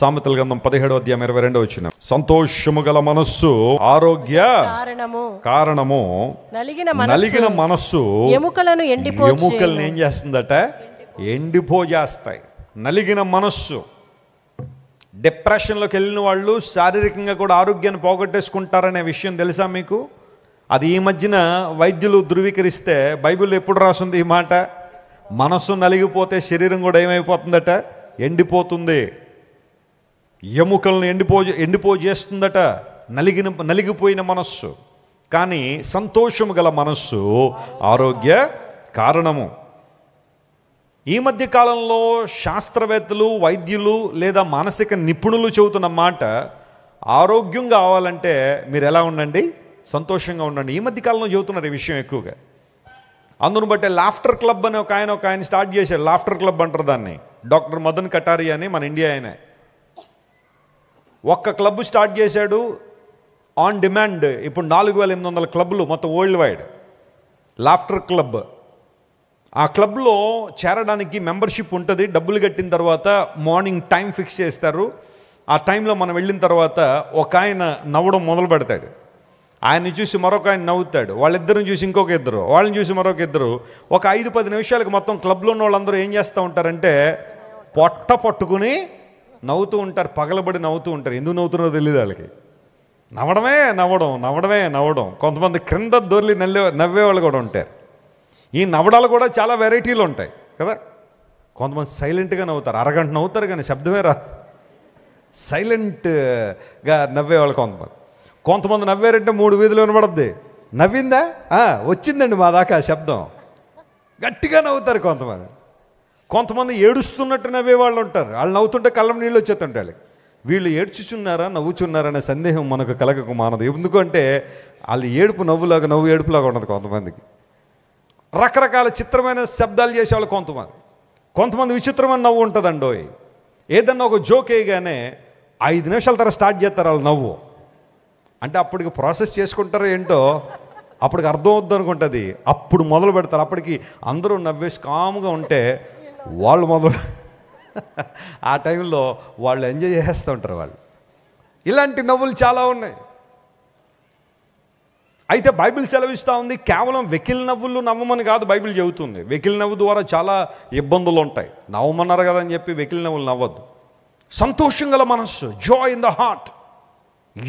సామెతల గ్రంథం 17:22 సంతోషము గల మనస్సు ఆరోగ్య కారణము, నలిగిన మనస్సు ఎముకలను ఏం చేస్తుందట? ఎండిపోజేస్తాయి. నలిగిన మనస్సు. డిప్రెషన్లోకి వెళ్ళిన వాళ్ళు శారీరకంగా కూడా ఆరోగ్యాన్ని పోగొట్టేసుకుంటారనే విషయం తెలుసా మీకు? అది ఈ మధ్యన వైద్యులు ధృవీకరిస్తే బైబిల్లో ఎప్పుడు రాసింది ఈ మాట? మనస్సు నలిగిపోతే శరీరం కూడా ఏమైపోతుందట? ఎండిపోతుంది. ఎముకలను ఎండిపోజేస్తుందట నలిగిపోయిన మనస్సు. కానీ సంతోషము గల మనస్సు ఆరోగ్య కారణము. ఈ మధ్య కాలంలో శాస్త్రవేత్తలు, వైద్యులు లేదా మానసిక నిపుణులు చెబుతున్న మాట, ఆరోగ్యం కావాలంటే మీరు ఎలా ఉండండి? సంతోషంగా ఉండండి. ఈ మధ్య కాలంలో చెబుతున్నారు ఈ విషయం ఎక్కువగా. అందును బట్టే లాఫ్టర్ క్లబ్ అని ఒక ఆయన స్టార్ట్ చేశారు. లాఫ్టర్ క్లబ్ అంటారు దాన్ని. డాక్టర్ మదన్ కటారి అని, మన ఇండియా ఆయన. ఒక్క క్లబ్ స్టార్ట్ చేశాడు ఆన్ డిమాండ్. ఇప్పుడు 4800 క్లబ్లు మొత్తం వరల్డ్ వైడ్. Laughter club. ఆ క్లబ్లో చేరడానికి మెంబర్షిప్ ఉంటుంది. డబ్బులు కట్టిన తర్వాత మార్నింగ్ టైం ఫిక్స్ చేస్తారు. ఆ టైంలో మనం వెళ్ళిన తర్వాత ఒక ఆయన నవ్వడం మొదలు పెడతాడు. ఆయన్ని చూసి మరొక ఆయన నవ్వుతాడు. వాళ్ళిద్దరిని చూసి ఇంకొక ఇద్దరు, వాళ్ళని చూసి మరొక ఇద్దరు. ఒక 5-10 నిమిషాలకు మొత్తం క్లబ్లో ఉన్న వాళ్ళందరూ ఏం చేస్తూ ఉంటారంటే పొట్ట పట్టుకుని నవ్వుతూ ఉంటారు. పగలబడి నవ్వుతూ ఉంటారు. ఎందుకు నవ్వుతున్నారో తెలియదు వాళ్ళకి. నవ్వడం. కొంతమంది క్రింద దొర్లి నవ్వేవాళ్ళు కూడా ఉంటారు. ఈ నవ్వడాలు కూడా చాలా వెరైటీలు ఉంటాయి కదా. కొంతమంది సైలెంట్గా నవ్వుతారు. అరగంట నవ్వుతారు కానీ శబ్దమే రాదు. సైలెంట్గా నవ్వేవాళ్ళు కొంతమంది నవ్వారంటే 3 వీధులు వినబడద్ది. నవ్విందా? వచ్చిందండి మా దాకా శబ్దం. గట్టిగా నవ్వుతారు కొంతమంది ఏడుస్తున్నట్టు నవ్వేవాళ్ళు ఉంటారు. వాళ్ళు నవ్వుతుంటే కళ్ళం నీళ్ళు వచ్చేస్తుంటాయి. వీళ్ళు ఏడ్చుచున్నారా నవ్వుచున్నారా అనే సందేహం మనకు కలగకు మానదు. ఎందుకంటే వాళ్ళు నవ్వు ఏడుపులాగా ఉండదు కొంతమందికి. రకరకాల చిత్రమైన శబ్దాలు చేసేవాళ్ళు కొంతమంది విచిత్రమైన నవ్వు ఉంటుందండోయ్. ఏదన్నా ఒక జోక్ వేయగానే 5 నిమిషాల తర్వాత స్టార్ట్ చేస్తారు వాళ్ళు నవ్వు. అంటే అప్పటికి ప్రాసెస్ చేసుకుంటారో ఏంటో, అప్పటికి అర్థం అవుద్దు అనుకుంటుంది. అప్పుడు మొదలు పెడతారు. అప్పటికి అందరూ నవ్వేసి కాముగా ఉంటే వాళ్ళు ఆ టైంలో వాళ్ళు ఎంజాయ్ చేస్తూ ఉంటారు వాళ్ళు. ఇలాంటి నవ్వులు చాలా ఉన్నాయి. అయితే బైబిల్ సెలవిస్తూ ఉంది, కేవలం వెకిలి నవ్వులు నవ్వమని కాదు బైబిల్ చెబుతుంది. వెకిలి నవ్వు ద్వారా చాలా ఇబ్బందులు ఉంటాయి. నవ్వమన్నారు కదా అని చెప్పి వెకిలి నవ్వులు నవ్వద్దు. సంతోషం గల మనస్సు, జాయ్ ఇన్ ద హార్ట్,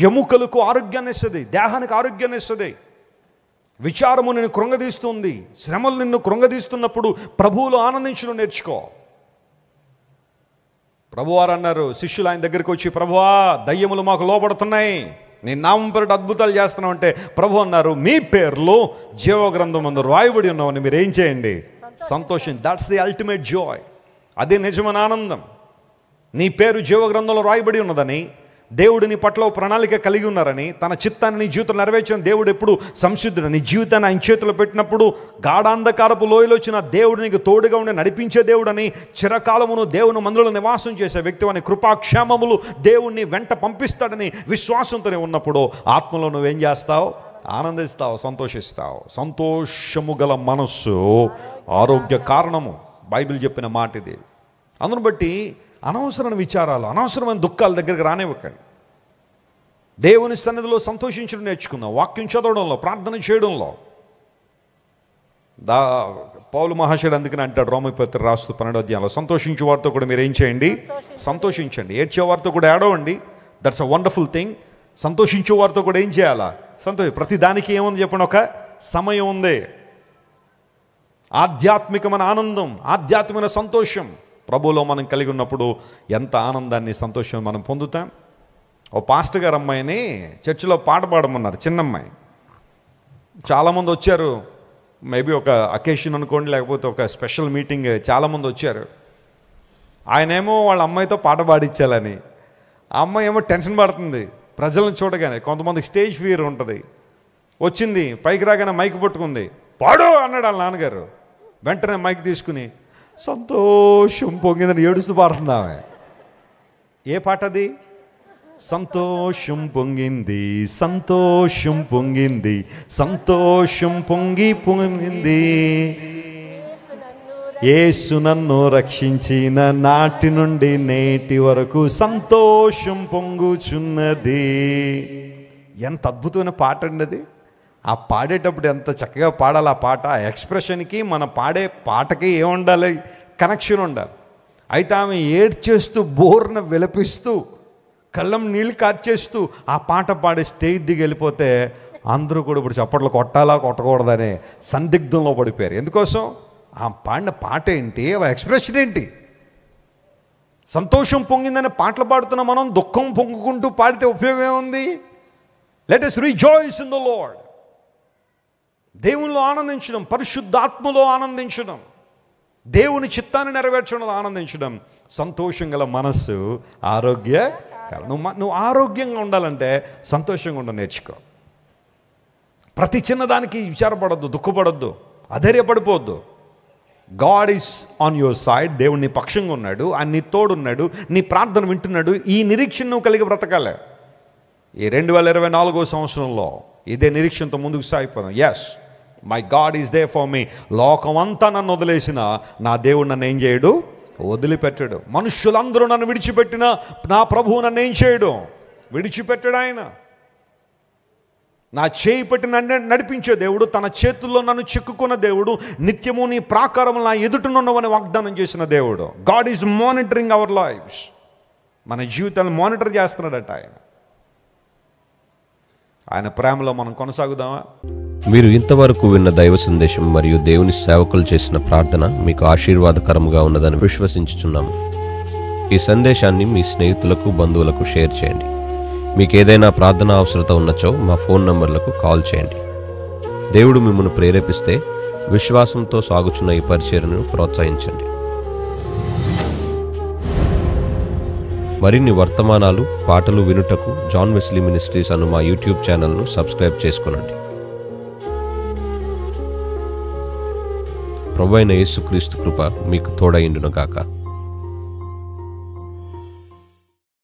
ఎముకలకు ఆరోగ్యాన్ని ఇస్తుంది, దేహానికి ఆరోగ్యాన్ని ఇస్తుంది. విచారము నిన్ను కృంగదీస్తుంది. శ్రమలు నిన్ను కృంగదీస్తున్నప్పుడు ప్రభువులో ఆనందించడం నేర్చుకో. ప్రభువారు అన్నారు, శిష్యులు ఆయన దగ్గరికి వచ్చి, ప్రభువా దయ్యములు మాకు లోబడుతున్నాయి, నీ నామం పేరిట అద్భుతాలు చేస్తున్నావు అంటే ప్రభు అన్నారు, మీ పేర్లు జీవగ్రంథమందు రాయబడి ఉన్నామని మీరు ఏం చేయండి? సంతోషం. That's the ultimate Joy. అదే నిజమైన ఆనందం. నీ పేరు జీవగ్రంథంలో రాయబడి ఉన్నదని, దేవుడు నీ పట్ల ప్రణాళిక కలిగి ఉన్నారని, తన చిత్తాన్ని నీ జీవితంలో నెరవేర్చిన దేవుడు ఎప్పుడు సంసిద్ధుడు. నీ జీవితాన్ని ఆయన చేతిలో పెట్టినప్పుడు గాఢాంధకారపు లోయలో వచ్చిన దేవుడు నీకు తోడుగా ఉండి నడిపించే దేవుడని, చిరకాలమును దేవుని మందిరంలో నివాసం చేసే వ్యక్తి అని, కృపాక్షేమములు దేవుణ్ణి వెంట పంపిస్తాడని విశ్వాసంతోనే ఉన్నప్పుడు ఆత్మలో నువ్వేం చేస్తావు? ఆనందిస్తావు, సంతోషిస్తావు. సంతోషము గల మనస్సు ఆరోగ్య కారణము. బైబిల్ చెప్పిన మాట ఇది. అందును బట్టి అనవసరమైన విచారాలు, అనవసరమైన దుఃఖాల దగ్గరికి రానివ్వకండి. దేవుని సన్నిధిలో సంతోషించడం నేర్చుకుందాం. వాక్యం చదవడంలో, ప్రార్థన చేయడంలో. పౌలు మహాశయుడు అందుకని అంటాడు రోమపత్రిక రాస్తూ 12వ అధ్యాయంలో, సంతోషించే వారితో కూడా మీరు ఏం చేయండి? సంతోషించండి. ఏడ్చే వారితో కూడా ఏడవండి. That's a wonderful thing. సంతోషించే వారితో కూడా ఏం చేయాలా? ప్రతి దానికి ఏముంది చెప్పండి? ఒక సమయం ఉంది. ఆధ్యాత్మికమైన ఆనందం, ఆధ్యాత్మికమైన సంతోషం ప్రభువులో మనం కలిగి ఉన్నప్పుడు ఎంత ఆనందాన్ని, సంతోషం మనం పొందుతాం. ఓ పాస్టర్ గారు అమ్మాయిని చర్చిలో పాట పాడమన్నారు, చిన్నమ్మాయి. చాలామంది వచ్చారు. మేబీ ఒక అకేషన్ అనుకోండి, లేకపోతే ఒక స్పెషల్ మీటింగ్, చాలామంది వచ్చారు. ఆయనేమో వాళ్ళ అమ్మాయితో పాట పాడించాలని. ఆ అమ్మాయి ఏమో టెన్షన్ పడుతుంది ప్రజలను చూడగానే. కొంతమందికి స్టేజ్ ఫియర్ ఉంటుంది. వచ్చింది, పైకి రాగానే మైక్ పట్టుకుంది. పాడు అన్నాడు వాళ్ళ నాన్నగారు. వెంటనే మైక్ తీసుకుని సంతోషం పొంగిందని ఏడుస్తూ పాడుతున్నామే. ఏ పాట అది? సంతోషం పొంగింది, సంతోషం పొంగింది, సంతోషం పొంగింది, యేసు నన్ను రక్షించిన నాటి నుండి నేటి వరకు సంతోషం పొంగుచున్నది. ఎంత అద్భుతమైన పాట అండి అది. ఆ పాడేటప్పుడు ఎంత చక్కగా పాడాలి ఆ పాట. ఆ ఎక్స్ప్రెషన్కి మన పాడే పాటకి ఏముండాలి, కనెక్షన్ ఉండాలి. అయితే ఆమె ఏడ్చేస్తూ బోర్న విలపిస్తూ కళ్ళం నీళ్ళు కార్చేస్తూ ఆ పాట పాడే స్టేజ్ దిగి వెళ్ళిపోతే అందరూ కూడా ఇప్పుడు చప్పట్లు కొట్టాలా కొట్టకూడదనే సందిగ్ధంలో పడిపోయారు. ఎందుకోసం? ఆ పాడిన పాట ఏంటి, ఆ ఎక్స్ప్రెషన్ ఏంటి. సంతోషం పొంగిందని పాటలు పాడుతున్న మనం దుఃఖం పొంగుకుంటూ పాడితే ఉపయోగం ఏముంది? Let us rejoice in the Lord. దేవునిలో ఆనందించడం, పరిశుద్ధాత్మలో ఆనందించడం, దేవుని చిత్తాన్ని నెరవేర్చడంలో ఆనందించడం, సంతోషం గల మనస్సు ఆరోగ్యకరం. నువ్వు ఆరోగ్యంగా ఉండాలంటే సంతోషంగా ఉండడం నేర్చుకో. ప్రతి చిన్నదానికి విచారపడద్దు, దుఃఖపడద్దు, అధైర్యపడిపోవద్దు. God is on your side. దేవుడు నీ పక్షంగా ఉన్నాడు, ఆయన నీ తోడున్నాడు, నీ ప్రార్థన వింటున్నాడు. ఈ నిరీక్షణ నువ్వు కలిగి బ్రతకాలి. ఈ 2024 సంవత్సరంలో ఇదే నిరీక్షణతో ముందుకు సాగిపోదాం. Yes, my God is there for me. లోకం అంతా నన్ను వదిలేసిన నా దేవుడు నన్ను ఏం చేయడు, వదిలిపెట్టడు. మనుష్యులందరూ నన్ను విడిచిపెట్టిన నా ప్రభువు నన్ను ఏం చేయడు, విడిచిపెట్టాడు. ఆయన నా చేయి పెట్టి నన్ను నడిపించే దేవుడు, తన చేతుల్లో నన్ను చిక్కుకున్న దేవుడు, నిత్యము నీ ప్రాకారం నా ఎదుటనున్నవని వాగ్దానం చేసిన దేవుడు. God is monitoring our lives. మన జీవితాన్ని మానిటర్ చేస్తున్నాడట ఆయన. ఆయన ప్రేమలో మనం కొనసాగుదామా? మీరు ఇంతవరకు విన్న దైవ సందేశం మరియు దేవుని సేవకులు చేసిన ప్రార్థన మీకు ఆశీర్వాదకరంగా ఉన్నదని విశ్వసించుచున్నాము. ఈ సందేశాన్ని మీ స్నేహితులకు, బంధువులకు షేర్ చేయండి. మీకు ఏదైనా ప్రార్థన అవసరత ఉన్నచో మా ఫోన్ నంబర్లకు కాల్ చేయండి. దేవుడు మిమ్మల్ని ప్రేరేపిస్తే విశ్వాసంతో సాగుచున్న ఈ పరిచర్యను ప్రోత్సహించండి. మరిన్ని వర్తమానాలు, పాటలు వినుటకు జాన్ వెస్లీ మినిస్ట్రీస్ అను మా యూట్యూబ్ ఛానల్ను సబ్స్క్రైబ్ చేసుకొనండి. ప్రభువైన యేసుక్రీస్తు కృప మీకు తోడైండును గాక.